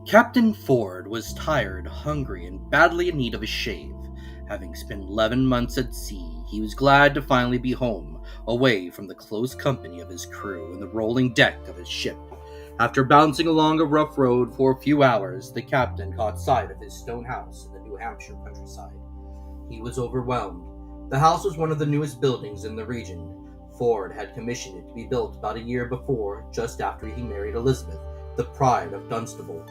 Captain Ford was tired, hungry, and badly in need of a shave. Having spent 11 months at sea, he was glad to finally be home, away from the close company of his crew and the rolling deck of his ship. After bouncing along a rough road for a few hours, the captain caught sight of his stone house in the New Hampshire countryside. He was overwhelmed. The house was one of the newest buildings in the region. Ford had commissioned it to be built about a year before, just after he married Elizabeth, the pride of Dunstable.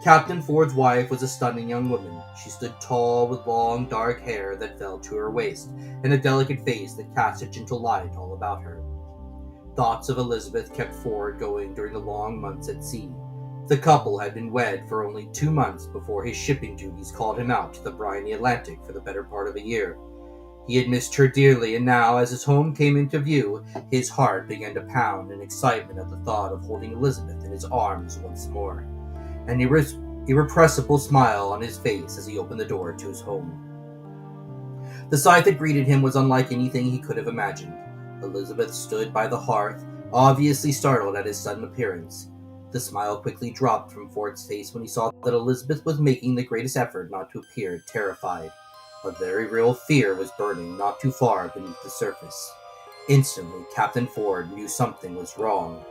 Captain Ford's wife was a stunning young woman. She stood tall with long, dark hair that fell to her waist, and a delicate face that cast a gentle light all about her. Thoughts of Elizabeth kept Ford going during the long months at sea. The couple had been wed for only 2 months before his shipping duties called him out to the briny Atlantic for the better part of a year. He had missed her dearly, and now, as his home came into view, his heart began to pound in excitement at the thought of holding Elizabeth in his arms once more. An irrepressible smile on his face as he opened the door to his home. The sight that greeted him was unlike anything he could have imagined. Elizabeth stood by the hearth, obviously startled at his sudden appearance. The smile quickly dropped from Ford's face when he saw that Elizabeth was making the greatest effort not to appear terrified. A very real fear was burning not too far beneath the surface. Instantly, Captain Ford knew something was wrong.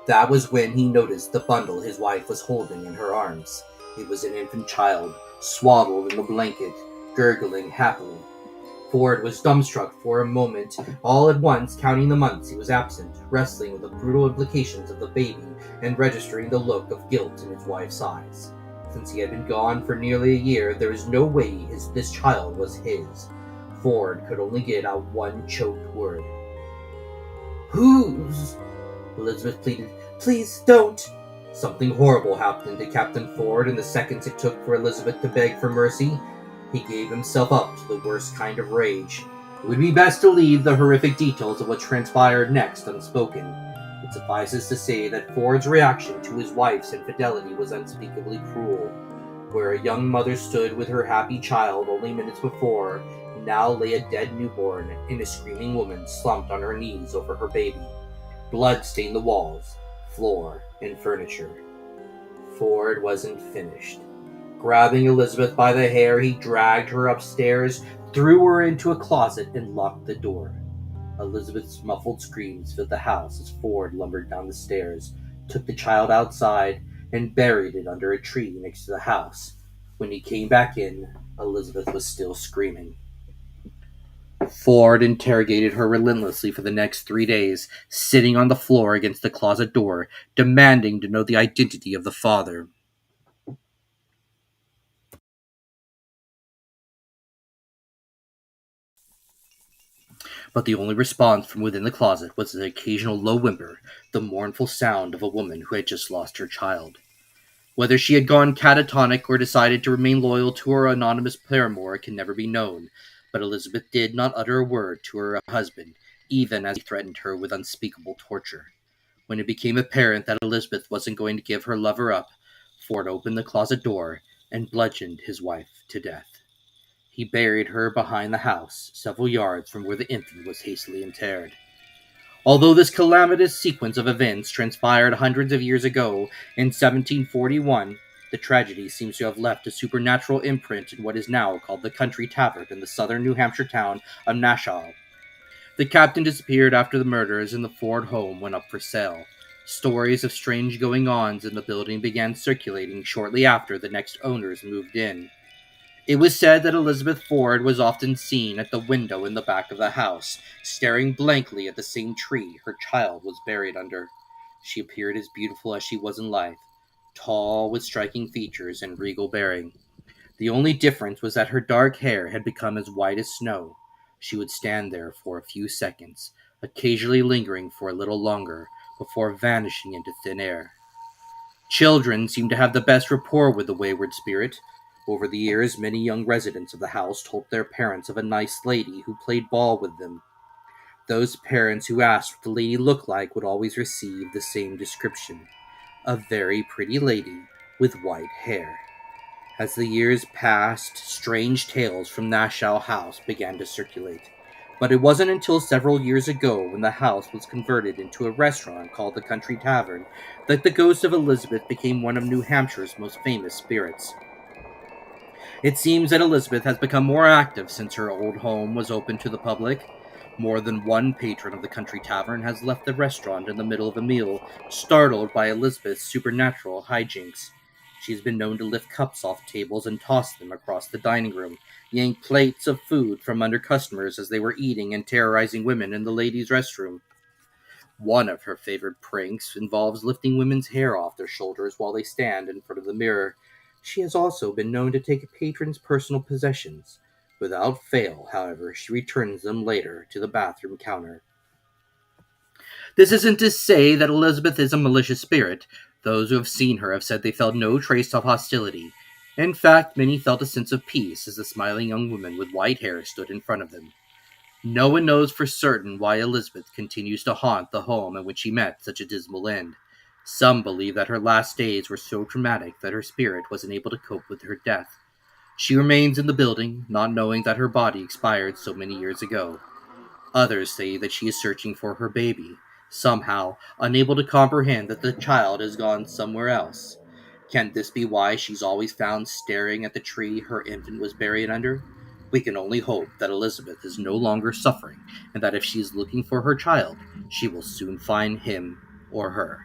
That was when he noticed the bundle his wife was holding in her arms. It was an infant child, swaddled in a blanket, gurgling happily. Ford was dumbstruck for a moment, all at once counting the months he was absent, wrestling with the brutal implications of the baby, and registering the look of guilt in his wife's eyes. Since he had been gone for nearly a year, there was no way this child was his. Ford could only get out one choked word. "Whose?" Elizabeth pleaded. "Please don't." Something horrible happened to Captain Ford in the seconds it took for Elizabeth to beg for mercy. He gave himself up to the worst kind of rage. It would be best to leave the horrific details of what transpired next unspoken. It suffices to say that Ford's reaction to his wife's infidelity was unspeakably cruel. Where a young mother stood with her happy child only minutes before, now lay a dead newborn, and a screaming woman slumped on her knees over her baby. Blood stained the walls, floor, and furniture. Ford wasn't finished. Grabbing Elizabeth by the hair, he dragged her upstairs, threw her into a closet, and locked the door. Elizabeth's muffled screams filled the house as Ford lumbered down the stairs, took the child outside, and buried it under a tree next to the house. When he came back in, Elizabeth was still screaming. Ford interrogated her relentlessly for the next 3 days, sitting on the floor against the closet door, demanding to know the identity of the father. But the only response from within the closet was an occasional low whimper, the mournful sound of a woman who had just lost her child. Whether she had gone catatonic or decided to remain loyal to her anonymous paramour can never be known, but Elizabeth did not utter a word to her husband, even as he threatened her with unspeakable torture. When it became apparent that Elizabeth wasn't going to give her lover up, Ford opened the closet door and bludgeoned his wife to death. He buried her behind the house, several yards from where the infant was hastily interred. Although this calamitous sequence of events transpired hundreds of years ago, in 1741, the tragedy seems to have left a supernatural imprint in what is now called the Country Tavern in the southern New Hampshire town of Nassau. The captain disappeared after the murders, and the Ford home went up for sale. Stories of strange going-ons in the building began circulating shortly after the next owners moved in. It was said that Elizabeth Ford was often seen at the window in the back of the house, staring blankly at the same tree her child was buried under. She appeared as beautiful as she was in life, tall with striking features and regal bearing. The only difference was that her dark hair had become as white as snow. She would stand there for a few seconds, occasionally lingering for a little longer, before vanishing into thin air. Children seemed to have the best rapport with the wayward spirit. Over the years, many young residents of the house told their parents of a nice lady who played ball with them. Those parents who asked what the lady looked like would always receive the same description: a very pretty lady with white hair. As the years passed, strange tales from Nassau House began to circulate. But it wasn't until several years ago, when the house was converted into a restaurant called the Country Tavern, that the ghost of Elizabeth became one of New Hampshire's most famous spirits. It seems that Elizabeth has become more active since her old home was open to the public. More than one patron of the Country Tavern has left the restaurant in the middle of a meal, startled by Elizabeth's supernatural hijinks. She's been known to lift cups off tables and toss them across the dining room, yank plates of food from under customers as they were eating, and terrorizing women in the ladies' restroom. One of her favorite pranks involves lifting women's hair off their shoulders while they stand in front of the mirror. She has also been known to take a patron's personal possessions. Without fail, however, she returns them later to the bathroom counter. This isn't to say that Elizabeth is a malicious spirit. Those who have seen her have said they felt no trace of hostility. In fact, many felt a sense of peace as the smiling young woman with white hair stood in front of them. No one knows for certain why Elizabeth continues to haunt the home in which she met such a dismal end. Some believe that her last days were so traumatic that her spirit wasn't able to cope with her death. She remains in the building, not knowing that her body expired so many years ago. Others say that she is searching for her baby, somehow unable to comprehend that the child has gone somewhere else. Can this be why she's always found staring at the tree her infant was buried under? We can only hope that Elizabeth is no longer suffering, and that if she is looking for her child, she will soon find him or her.